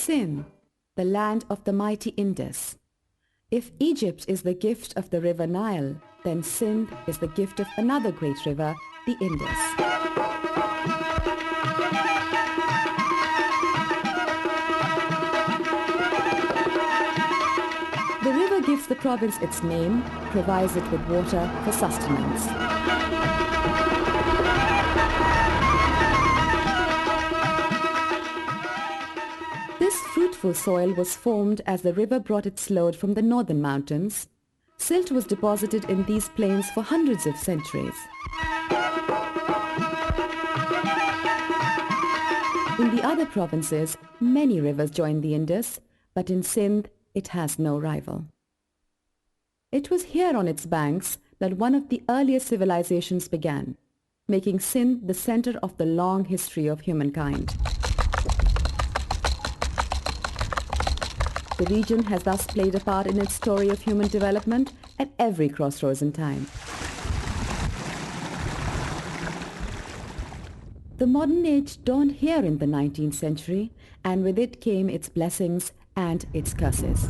Sindh, the land of the mighty Indus. If Egypt is the gift of the river Nile, then Sindh is the gift of another great river, the Indus. The river gives the province its name, provides it with water for sustenance. This fruitful soil was formed as the river brought its load from the northern mountains. Silt was deposited in these plains for hundreds of centuries. In the other provinces, many rivers join the Indus, but in Sindh, it has no rival. It was here on its banks that one of the earliest civilizations began, making Sindh the center of the long history of humankind. The region has thus played a part in its story of human development at every crossroads in time. The modern age dawned here in the 19th century, and with it came its blessings and its curses.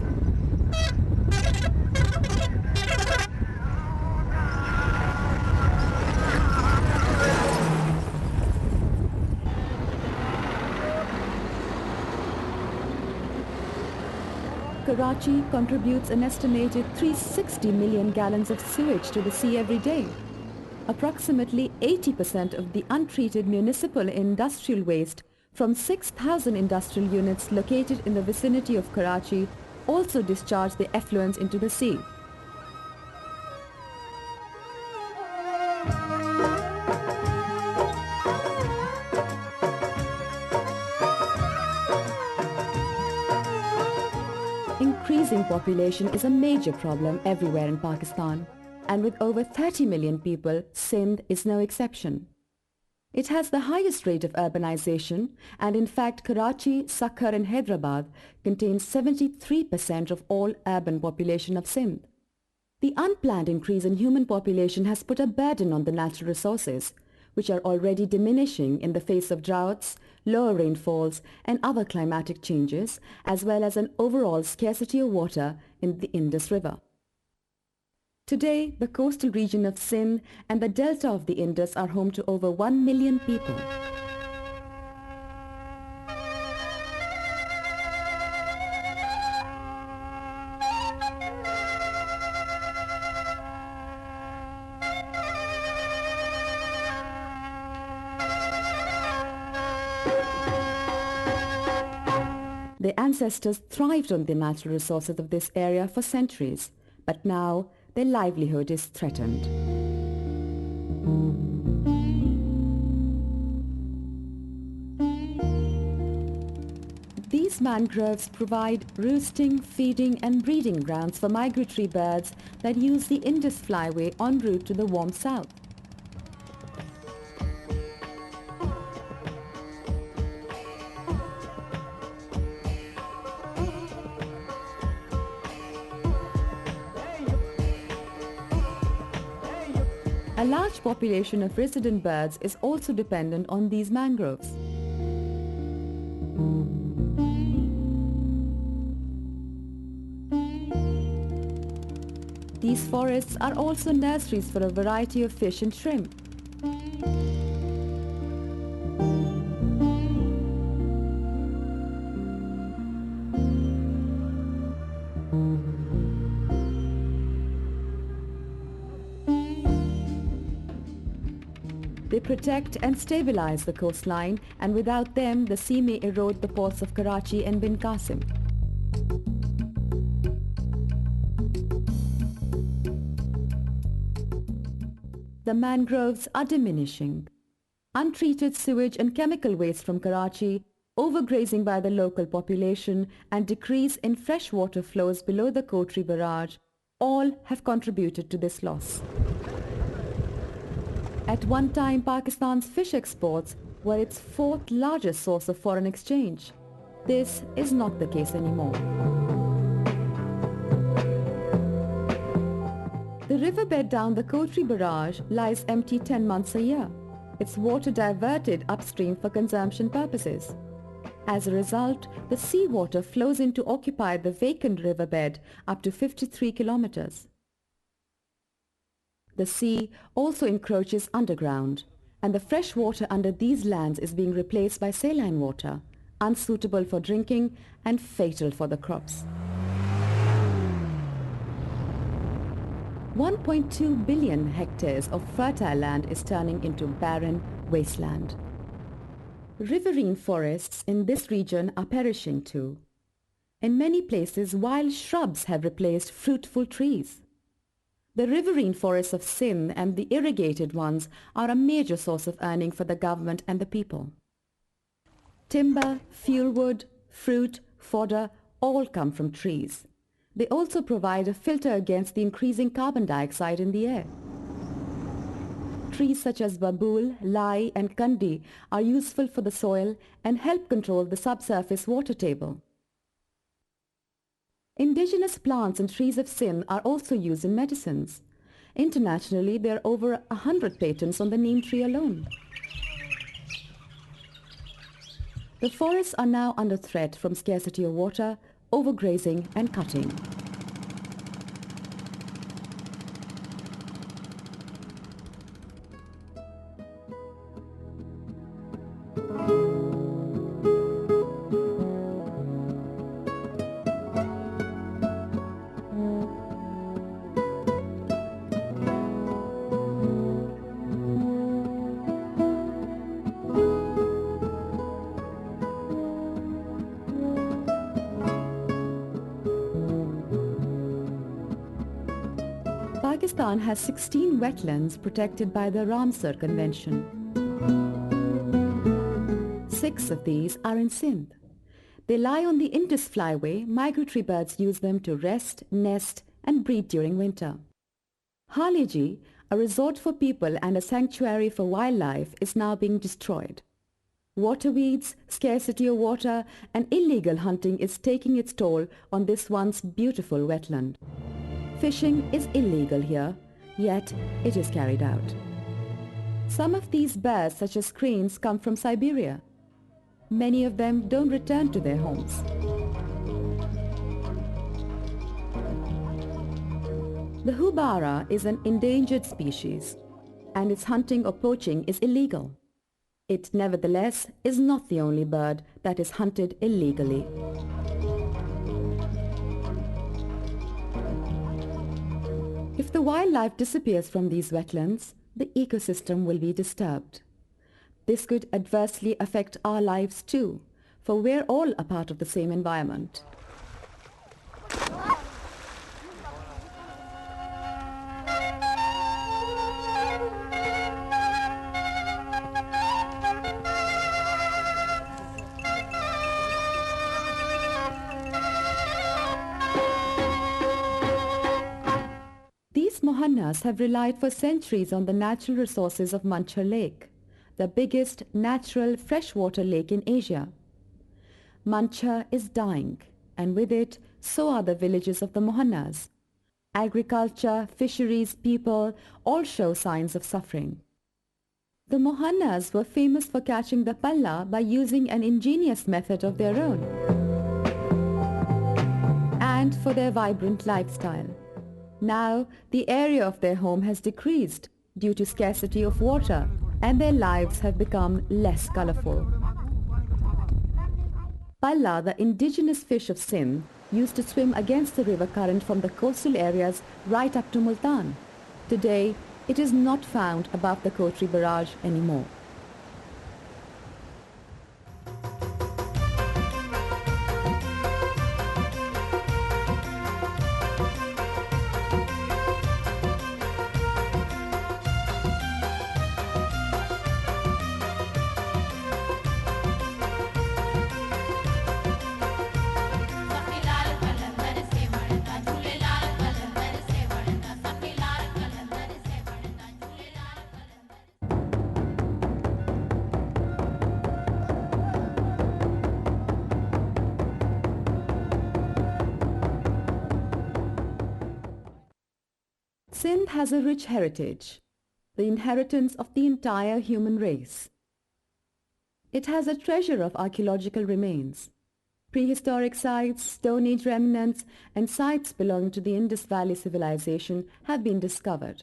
Karachi contributes an estimated 360 million gallons of sewage to the sea every day. Approximately 80% of the untreated municipal industrial waste from 6,000 industrial units located in the vicinity of Karachi also discharge their effluents into the sea. Increasing population is a major problem everywhere in Pakistan, and with over 30 million people, Sindh is no exception. It has the highest rate of urbanization, and in fact Karachi, Sakkar and Hyderabad contain 73% of all urban population of Sindh. The unplanned increase in human population has put a burden on the natural resources, which are already diminishing in the face of droughts, lower rainfalls and other climatic changes, as well as an overall scarcity of water in the Indus River. Today, the coastal region of Sindh and the delta of the Indus are home to over 1 million people. Their ancestors thrived on the natural resources of this area for centuries, but now their livelihood is threatened. These mangroves provide roosting, feeding and breeding grounds for migratory birds that use the Indus flyway en route to the warm south. A large population of resident birds is also dependent on these mangroves. These forests are also nurseries for a variety of fish and shrimp. They protect and stabilize the coastline, and without them, the sea may erode the ports of Karachi and Bin Qasim. The mangroves are diminishing. Untreated sewage and chemical waste from Karachi, overgrazing by the local population, and decrease in freshwater flows below the Kotri barrage all have contributed to this loss. At one time, Pakistan's fish exports were its fourth largest source of foreign exchange. This is not the case anymore. The riverbed down the Kotri barrage lies empty 10 months a year, its water diverted upstream for consumption purposes. As a result, the seawater flows in to occupy the vacant riverbed up to 53 kilometers. The sea also encroaches underground, and the fresh water under these lands is being replaced by saline water, unsuitable for drinking and fatal for the crops. 1.2 billion hectares of fertile land is turning into barren wasteland. Riverine forests in this region are perishing too. In many places, wild shrubs have replaced fruitful trees. The riverine forests of Sindh and the irrigated ones are a major source of earning for the government and the people. Timber, fuelwood, fruit, fodder all come from trees. They also provide a filter against the increasing carbon dioxide in the air. Trees such as babool, lai and kandi are useful for the soil and help control the subsurface water table. Indigenous plants and trees of Sindh are also used in medicines. Internationally, there are over 100 patents on the neem tree alone. The forests are now under threat from scarcity of water, overgrazing and cutting. Pakistan has 16 wetlands protected by the Ramsar Convention. 6 of these are in Sindh. They lie on the Indus Flyway. Migratory birds use them to rest, nest and breed during winter. Haliji, a resort for people and a sanctuary for wildlife, is now being destroyed. Waterweeds, scarcity of water and illegal hunting is taking its toll on this once beautiful wetland. Fishing is illegal here, yet it is carried out. Some of these birds, such as cranes, come from Siberia. Many of them don't return to their homes. The houbara is an endangered species, and its hunting or poaching is illegal. It nevertheless is not the only bird that is hunted illegally. If the wildlife disappears from these wetlands, the ecosystem will be disturbed. This could adversely affect our lives too, for we're all a part of the same environment. These Mohannas have relied for centuries on the natural resources of Manchar Lake, the biggest natural freshwater lake in Asia. Manchar is dying, and with it, so are the villages of the Mohannas. Agriculture, fisheries, people all show signs of suffering. The Mohannas were famous for catching the palla by using an ingenious method of their own, and for their vibrant lifestyle. Now, the area of their home has decreased due to scarcity of water, and their lives have become less colorful. Palla, the indigenous fish of Sindh, used to swim against the river current from the coastal areas right up to Multan. Today, it is not found above the Kotri barrage anymore. Sindh has a rich heritage, the inheritance of the entire human race. It has a treasure of archaeological remains. Prehistoric sites, Stone Age remnants, and sites belonging to the Indus Valley civilization have been discovered.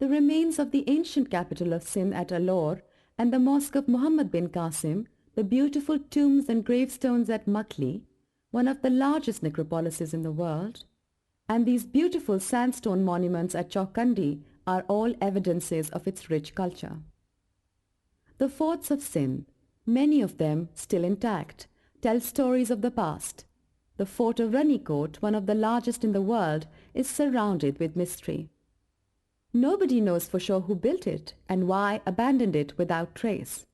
The remains of the ancient capital of Sindh at Alore and the mosque of Muhammad bin Qasim, the beautiful tombs and gravestones at Makli, one of the largest necropolises in the world, and these beautiful sandstone monuments at Chowkhandi are all evidences of its rich culture. The forts of Sindh, many of them still intact, tell stories of the past. The fort of Ranikot, one of the largest in the world, is surrounded with mystery. Nobody knows for sure who built it and why abandoned it without trace.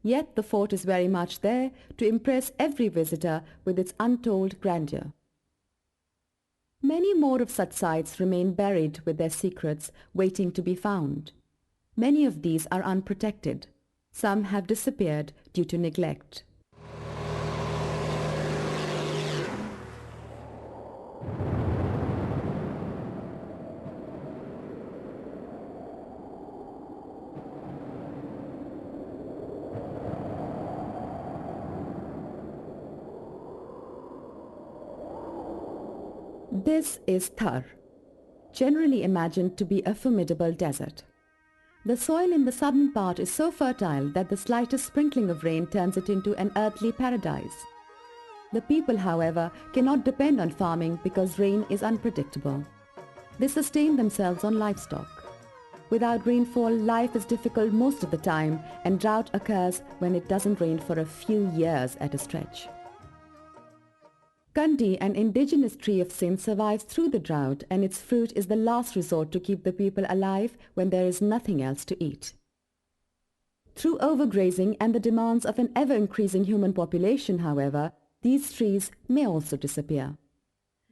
Yet the fort is very much there to impress every visitor with its untold grandeur. Many more of such sites remain buried with their secrets, waiting to be found. Many of these are unprotected. Some have disappeared due to neglect. This is Thar, generally imagined to be a formidable desert. The soil in the southern part is so fertile that the slightest sprinkling of rain turns it into an earthly paradise. The people, however, cannot depend on farming because rain is unpredictable. They sustain themselves on livestock. Without rainfall, life is difficult most of the time, and drought occurs when it doesn't rain for a few years at a stretch. Kandi, an indigenous tree of Sindh, survives through the drought, and its fruit is the last resort to keep the people alive when there is nothing else to eat. Through overgrazing and the demands of an ever-increasing human population, however, these trees may also disappear.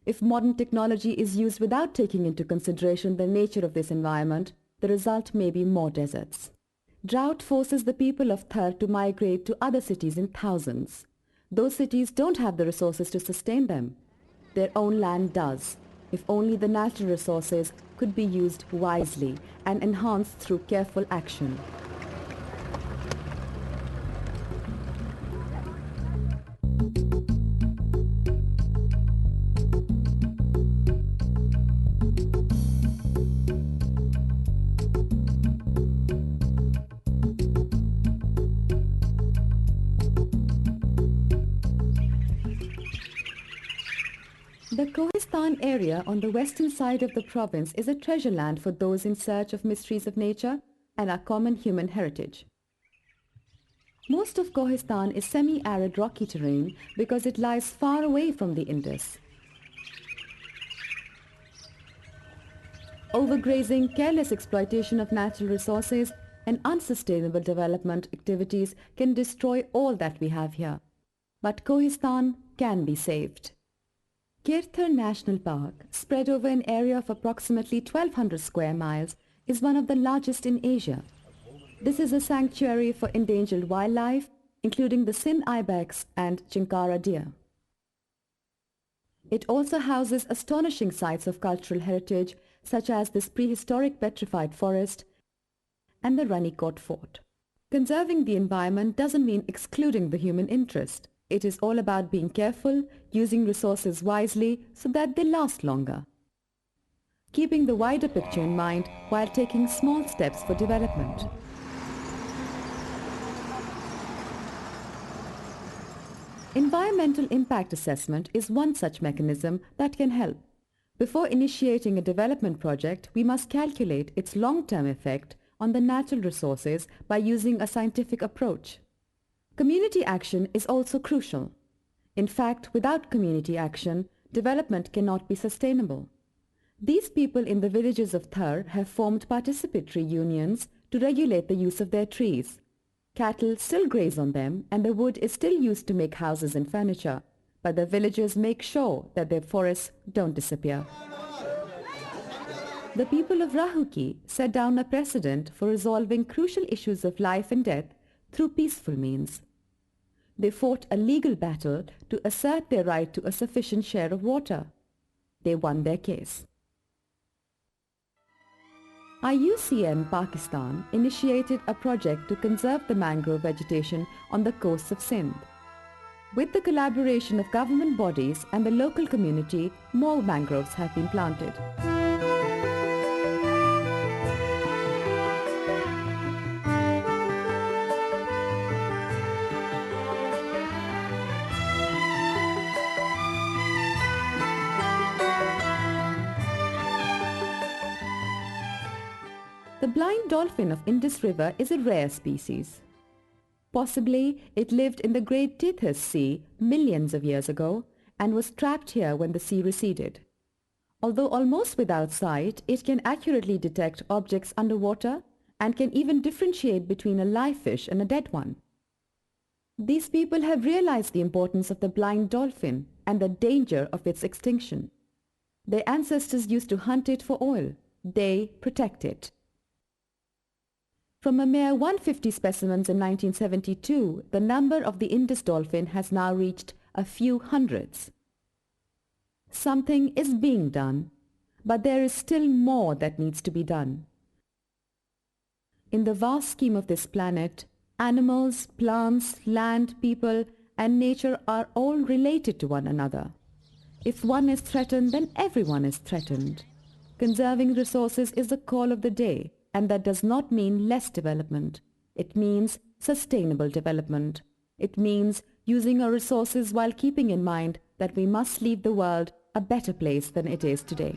If modern technology is used without taking into consideration the nature of this environment, the result may be more deserts. Drought forces the people of Thar to migrate to other cities in thousands. Those cities don't have the resources to sustain them. Their own land does, if only the natural resources could be used wisely and enhanced through careful action. The Kohistan area on the western side of the province is a treasure land for those in search of mysteries of nature and our common human heritage. Most of Kohistan is semi-arid rocky terrain because it lies far away from the Indus. Overgrazing, careless exploitation of natural resources, and unsustainable development activities can destroy all that we have here. But Kohistan can be saved. Kirthar National Park, spread over an area of approximately 1,200 square miles, is one of the largest in Asia. This is a sanctuary for endangered wildlife, including the Sindh ibex and Chinkara deer. It also houses astonishing sites of cultural heritage, such as this prehistoric petrified forest and the Ranikot Fort. Conserving the environment doesn't mean excluding the human interest. It is all about being careful, using resources wisely so that they last longer. Keeping the wider picture in mind while taking small steps for development. Environmental impact assessment is one such mechanism that can help. Before initiating a development project, we must calculate its long-term effect on the natural resources by using a scientific approach. Community action is also crucial. In fact, without community action, development cannot be sustainable. These people in the villages of Thar have formed participatory unions to regulate the use of their trees. Cattle still graze on them and the wood is still used to make houses and furniture, but the villagers make sure that their forests don't disappear. The people of Rahuki set down a precedent for resolving crucial issues of life and death through peaceful means. They fought a legal battle to assert their right to a sufficient share of water. They won their case. IUCN Pakistan initiated a project to conserve the mangrove vegetation on the coasts of Sindh. With the collaboration of government bodies and the local community, more mangroves have been planted. The blind dolphin of Indus River is a rare species. Possibly it lived in the Great Tethys Sea millions of years ago and was trapped here when the sea receded. Although almost without sight, it can accurately detect objects underwater and can even differentiate between a live fish and a dead one. These people have realized the importance of the blind dolphin and the danger of its extinction. Their ancestors used to hunt it for oil. They protect it. From a mere 150 specimens in 1972, the number of the Indus dolphin has now reached a few hundreds. Something is being done, but there is still more that needs to be done. In the vast scheme of this planet, animals, plants, land, people, and nature are all related to one another. If one is threatened, then everyone is threatened. Conserving resources is the call of the day. And that does not mean less development. It means sustainable development. It means using our resources while keeping in mind that we must leave the world a better place than it is today.